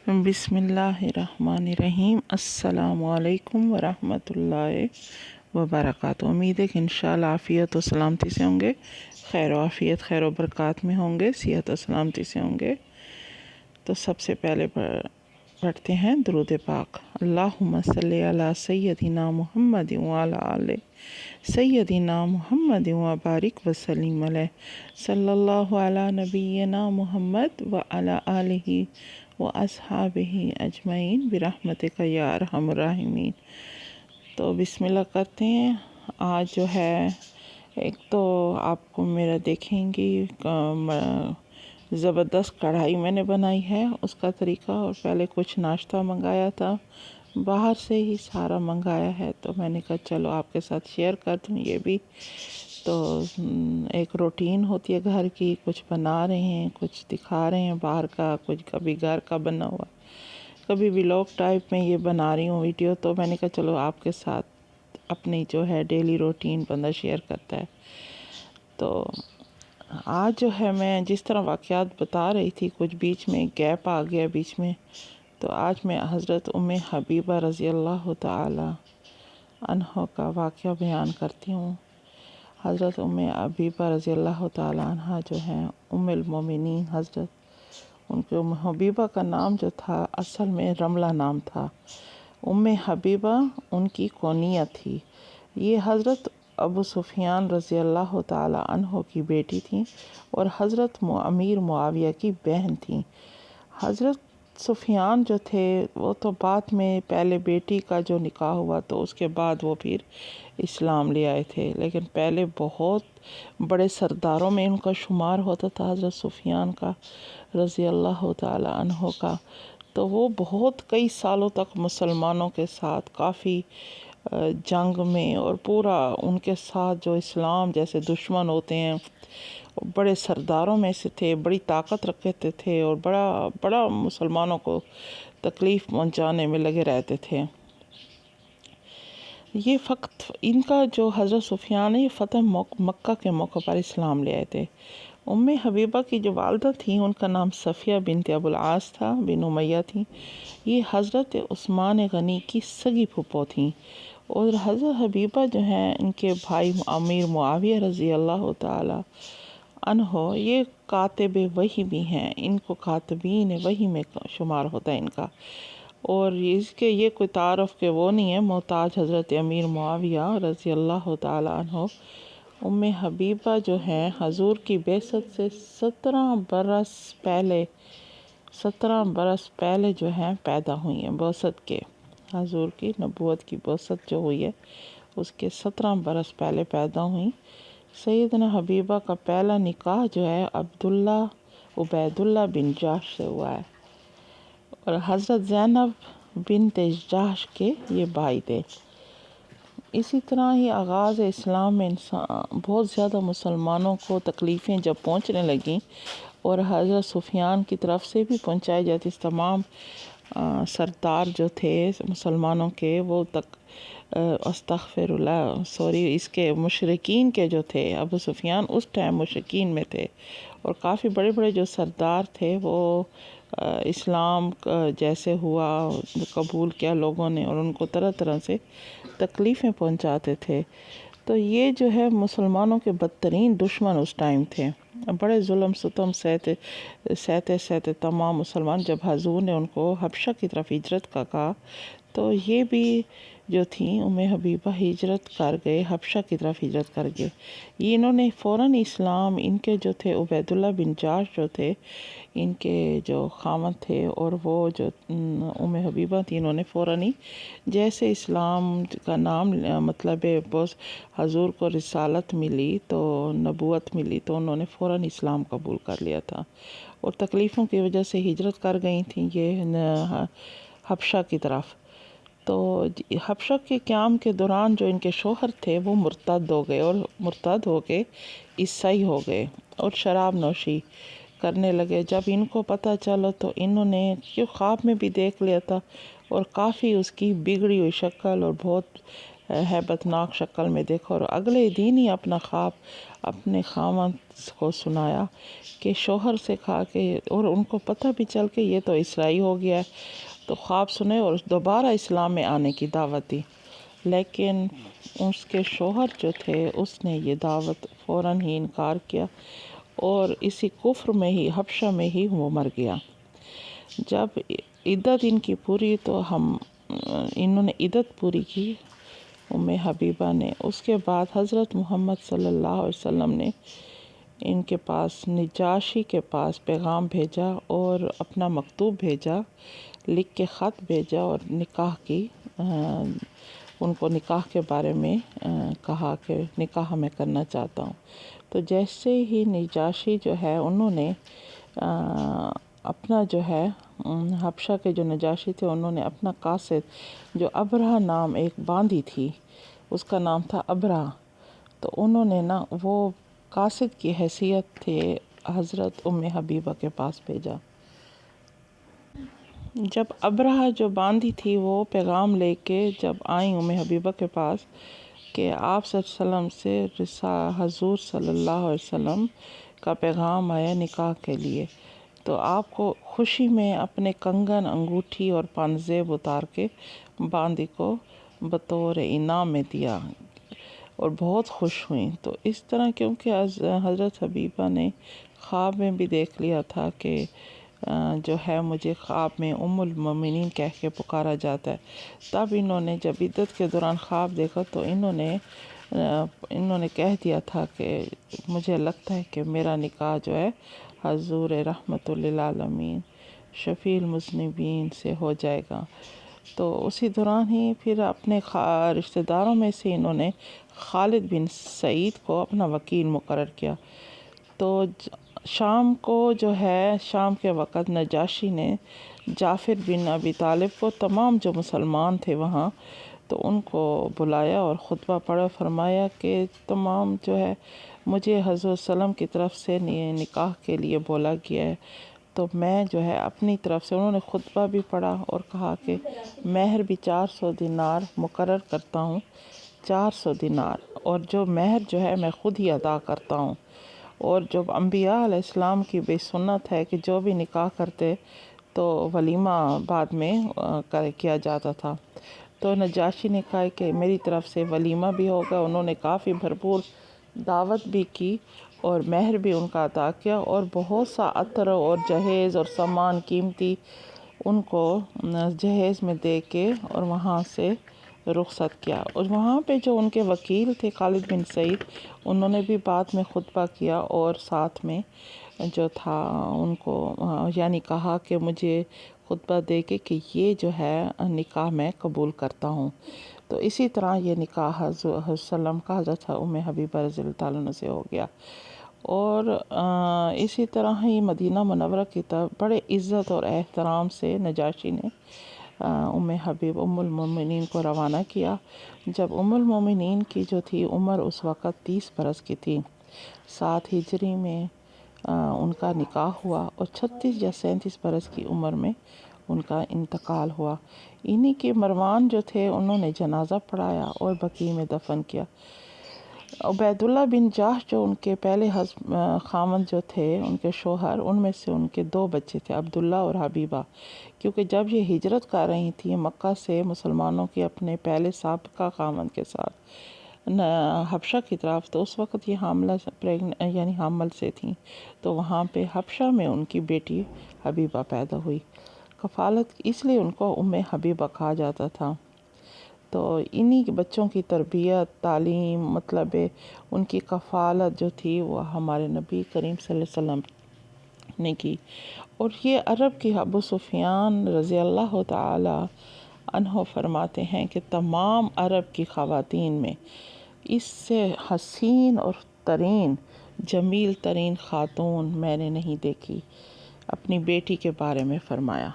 بسم اللہ الرحمن الرحیم۔ السلام علیکم ورحمۃ اللہ وبرکاتہ۔ امید ہے کہ انشاءاللہ عافیت و سلامتی سے ہوں گے، خیر و عافیت، خیر و برکات میں ہوں گے، صحت و سلامتی سے ہوں گے۔ تو سب سے پہلے پڑھتے ہیں درود پاک۔ اللہم صلی علی سیدنا محمد وعلی آل سیدنا محمد وبارک وسلم علیہ، صلی اللہ علی نبینا محمد وعلی آلہ واصحابہ اجمعین برحمتک یا ارحم الراحمین۔ تو بسم اللہ کرتے ہیں۔ آج جو ہے ایک تو آپ کو میرا دیکھیں گی زبردست کڑھائی میں نے بنائی ہے، اس کا طریقہ، اور پہلے کچھ ناشتہ منگایا تھا، باہر سے ہی سارا منگایا ہے، تو میں نے کہا چلو آپ کے ساتھ شیئر کر دوں یہ بھی۔ تو ایک روٹین ہوتی ہے گھر کی، کچھ بنا رہے ہیں، کچھ دکھا رہے ہیں باہر کا، کچھ کبھی گھر کا بنا ہوا، کبھی ولاگ ٹائپ میں یہ بنا رہی ہوں ویڈیو، تو میں نے کہا چلو آپ کے ساتھ اپنی جو ہے ڈیلی روٹین بندہ شیئر کرتا ہے۔ تو آج جو ہے میں جس طرح واقعات بتا رہی تھی، کچھ بیچ میں گیپ آ گیا بیچ میں، تو آج میں حضرت ام حبیبہ رضی اللہ تعالی عنہ کا واقعہ بیان کرتی ہوں۔ حضرت ام حبیبہ رضی اللہ تعالی عنہ جو ہیں ام المومنین، حضرت ان کے ام حبیبہ کا نام جو تھا اصل میں رملہ نام تھا، ام حبیبہ ان کی کنیت تھی۔ یہ حضرت ابو سفیان رضی اللہ تعالی عنہ کی بیٹی تھیں اور حضرت امیر معاویہ کی بہن تھیں۔ حضرت سفیان جو تھے وہ تو بعد میں، پہلے بیٹی کا جو نکاح ہوا تو اس کے بعد وہ پھر اسلام لے آئے تھے، لیکن پہلے بہت بڑے سرداروں میں ان کا شمار ہوتا تھا حضرت سفیان کا رضی اللہ تعالی عنہ کا۔ تو وہ بہت کئی سالوں تک مسلمانوں کے ساتھ کافی جنگ میں، اور پورا ان کے ساتھ جو اسلام جیسے دشمن ہوتے ہیں، بڑے سرداروں میں سے تھے، بڑی طاقت رکھتے تھے، اور بڑا مسلمانوں کو تکلیف پہنچانے میں لگے رہتے تھے۔ یہ فقط ان کا جو حضرت سفیان ہے، یہ فتح مکہ کے موقع پر اسلام لے آئے تھے۔ ام حبیبہ کی جو والدہ تھیں ان کا نام صفیہ بنت ابو العاص تھا، بن امیہ تھیں۔ یہ حضرت عثمان غنی کی سگی پھپھو تھیں، اور حضرت حبیبہ جو ہیں ان کے بھائی امیر معاویہ رضی اللہ تعالی عنہ یہ کاتب وحی بھی ہیں، ان کو کاتبین وحی میں شمار ہوتا ہے ان کا، اور اس کے یہ کوئی تعارف کے وہ نہیں ہے محتاج حضرت امیر معاویہ رضی اللہ تعالی عنہ۔ ام حبیبہ جو ہیں حضور کی بعثت سے 17 برس پہلے جو ہیں پیدا ہوئی ہیں، بعثت کے، حضور کی نبوت کی بعثت جو ہوئی ہے اس کے 17 برس پہلے پیدا ہوئیں۔ سیدنا حبیبہ کا پہلا نکاح جو ہے عبید اللہ بن جحش سے ہوا ہے، اور حضرت زینب بنت جحش کے یہ بھائی تھے۔ اسی طرح ہی آغاز اسلام میں بہت زیادہ مسلمانوں کو تکلیفیں جب پہنچنے لگیں، اور حضرت سفیان کی طرف سے بھی پہنچائی جاتی، تمام سردار جو تھے مسلمانوں کے، وہ استغفر اللہ، اس کے مشرکین کے جو تھے، ابو سفیان اس ٹائم مشرکین میں تھے، اور کافی بڑے بڑے جو سردار تھے وہ اسلام جیسے ہوا قبول کیا لوگوں نے، اور ان کو طرح طرح سے تکلیفیں پہنچاتے تھے۔ تو یہ جو ہے مسلمانوں کے بدترین دشمن اس ٹائم تھے، بڑے ظلم ستم سہتے تمام مسلمان۔ جب حضور نے ان کو حبشہ کی طرف ہجرت کا کہا تو یہ بھی جو تھیں ام حبیبہ ہجرت کر گئے، حبشہ کی طرف ہجرت کر گئے۔ یہ انہوں نے فوراً اسلام، ان کے جو تھے عبید اللہ بن جحش جو تھے ان کے جو خاوند تھے، اور وہ جو ام حبیبہ تھی، انہوں نے فوراً ہی جیسے اسلام کا نام مطلب حضور کو رسالت ملی تو نبوت ملی، تو انہوں نے فوراً اسلام قبول کر لیا تھا، اور تکلیفوں کی وجہ سے ہجرت کر گئی تھیں یہ حبشہ کی طرف۔ تو حبشہ کے قیام کے دوران جو ان کے شوہر تھے وہ مرتد ہو گئے، اور مرتد ہو کے عیسائی ہو گئے، اور شراب نوشی کرنے لگے۔ جب ان کو پتہ چلا تو انہوں نے خواب میں بھی دیکھ لیا تھا، اور کافی اس کی بگڑی ہوئی شکل اور بہت ہیبتناک شکل میں دیکھا، اور اگلے دن ہی اپنا خواب اپنے خاوند کو سنایا کہ شوہر سے کہا کہ، اور ان کو پتہ بھی چل کے یہ تو عیسائی ہو گیا ہے، تو خواب سنے اور دوبارہ اسلام میں آنے کی دعوت دی، لیکن اس کے شوہر جو تھے اس نے یہ دعوت فوراً ہی انکار کیا، اور اسی کفر میں ہی، حبشہ میں ہی وہ مر گیا۔ جب عدت ان کی پوری تو انہوں نے عدت پوری کی ام حبیبہ نے، اس کے بعد حضرت محمد صلی اللہ علیہ وسلم نے ان کے پاس، نجاشی کے پاس پیغام بھیجا اور اپنا مکتوب بھیجا، لکھ کے خط بھیجا، اور نکاح کی ان کو نکاح کے بارے میں کہا کہ نکاح میں کرنا چاہتا ہوں۔ تو جیسے ہی نجاشی جو ہے انہوں نے اپنا جو ہے حبشہ کے جو نجاشی تھے انہوں نے اپنا قاصد، جو ابرہہ نام ایک باندی تھی اس کا نام تھا ابرہہ، تو انہوں نے وہ قاصد کی حیثیت تھے حضرت ام حبیبہ کے پاس بھیجا۔ جب ابرہہ جو باندی تھی وہ پیغام لے کے جب آئیں ام حبیبہ کے پاس کہ آپ صلی اللہ علیہ وسلم سے حضور صلی اللہ علیہ وسلم کا پیغام آیا نکاح کے لیے، تو آپ کو خوشی میں اپنے کنگن، انگوٹھی اور پانزیب اتار کے باندی کو بطور انعام میں دیا اور بہت خوش ہوئیں۔ تو اس طرح کیونکہ حضرت حبیبہ نے خواب میں بھی دیکھ لیا تھا کہ جو ہے مجھے خواب میں ام المومنین کہہ کے پکارا جاتا ہے، تب انہوں نے جب عدت کے دوران خواب دیکھا تو انہوں نے کہہ دیا تھا کہ مجھے لگتا ہے کہ میرا نکاح جو ہے حضور رحمت للعالمین شفیع المذنبین سے ہو جائے گا۔ تو اسی دوران ہی پھر اپنے رشتہ داروں میں سے انہوں نے خالد بن سعید کو اپنا وکیل مقرر کیا۔ تو شام کو جو ہے، شام کے وقت نجاشی نے جعفر بن ابی طالب کو، تمام جو مسلمان تھے وہاں، تو ان کو بلایا اور خطبہ پڑھا، فرمایا کہ تمام جو ہے مجھے حضرت وسلم کی طرف سے نکاح کے لیے بولا گیا ہے، تو میں جو ہے اپنی طرف سے، انہوں نے خطبہ بھی پڑھا اور کہا کہ مہر بھی 400 دینار مقرر کرتا ہوں، 400 دینار، اور جو مہر جو ہے میں خود ہی ادا کرتا ہوں، اور جو انبیاء علیہ السلام کی بے سنت ہے کہ جو بھی نکاح کرتے تو ولیمہ بعد میں کیا جاتا تھا۔ تو نجاشی نے کہا کہ میری طرف سے ولیمہ بھی ہوگا، انہوں نے کافی بھرپور دعوت بھی کی اور مہر بھی ان کا عطا کیا، اور بہت سا عطر اور جہیز اور سامان قیمتی ان کو جہیز میں دے کے اور وہاں سے رخصت کیا۔ اور وہاں پہ جو ان کے وکیل تھے خالد بن سعید، انہوں نے بھی بعد میں خطبہ کیا اور ساتھ میں جو تھا ان کو یعنی کہا کہ مجھے خطبہ دے کے کہ یہ جو ہے نکاح میں قبول کرتا ہوں۔ تو اسی طرح یہ نکاح حضرت وسلم کا حضرت ام حبیبہ رضی اللہ تعالیٰ عنہ سے ہو گیا، اور اسی طرح ہی مدینہ منورہ کی طرف بڑے عزت اور احترام سے نجاشی نے ام المومنین کو روانہ کیا۔ جب ام المومنین کی جو تھی عمر اس وقت 30 برس کی تھی، 7 ہجری میں ان کا نکاح ہوا، اور 36 یا 37 برس کی عمر میں ان کا انتقال ہوا۔ انہی کے مروان جو تھے انہوں نے جنازہ پڑھایا اور بقیع میں دفن کیا۔ عبید اللہ بن جاش جو ان کے پہلے خاوند جو تھے، ان کے شوہر، ان میں سے ان کے 2 بچے تھے، عبداللہ اور حبیبہ، کیونکہ جب یہ ہجرت کر رہی تھیں مکہ سے مسلمانوں کے اپنے پہلے سابقہ خاوند کے ساتھ حبشہ کی طرف، تو اس وقت یہ حامل سے تھیں، تو وہاں پہ حبشہ میں ان کی بیٹی حبیبہ پیدا ہوئی۔ کفالت اس لیے ان کو ام حبیبہ کہا جاتا تھا۔ تو انہی بچوں کی تربیت، تعلیم، مطلب ان کی کفالت جو تھی وہ ہمارے نبی کریم صلی اللہ علیہ وسلم نے کی۔ اور یہ عرب کی ابو سفیان رضی اللہ تعالی عنہ فرماتے ہیں کہ تمام عرب کی خواتین میں اس سے حسین اور ترین، جمیل ترین خاتون میں نے نہیں دیکھی، اپنی بیٹی کے بارے میں فرمایا۔